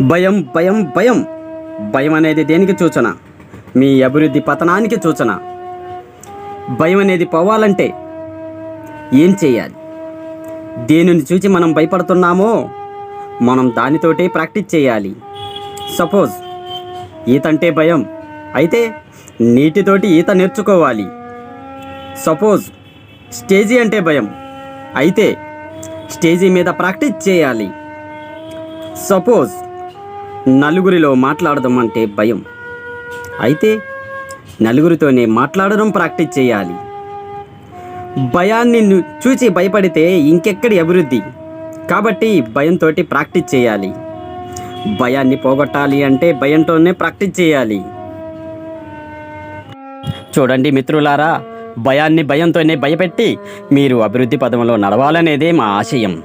భయం భయం భయం భయం అనేది దేనికి సూచన? మీ అభివృద్ధి పతనానికి సూచన. భయం అనేది పోవాలంటే ఏం చేయాలి? దేనిని చూసి మనం భయపడుతున్నామో మనం దానితోటే ప్రాక్టీస్ చేయాలి. సపోజ్ ఈత అంటే భయం అయితే నీటితోటి ఈత నేర్చుకోవాలి. సపోజ్ స్టేజీ అంటే భయం అయితే స్టేజీ మీద ప్రాక్టీస్ చేయాలి. సపోజ్ నలుగురిలో మాట్లాడడం అంటే భయం అయితే నలుగురితోనే మాట్లాడడం ప్రాక్టీస్ చేయాలి. భయాన్ని చూసి భయపడితే ఇంకెక్కడి అభివృద్ధి? కాబట్టి భయంతో ప్రాక్టీస్ చేయాలి. భయాన్ని పోగొట్టాలి అంటే భయంతోనే ప్రాక్టీస్ చేయాలి. చూడండి మిత్రులారా, భయాన్ని భయంతోనే భయపెట్టి మీరు అభివృద్ధి పదంలో నడవాలనేదే మా ఆశయం.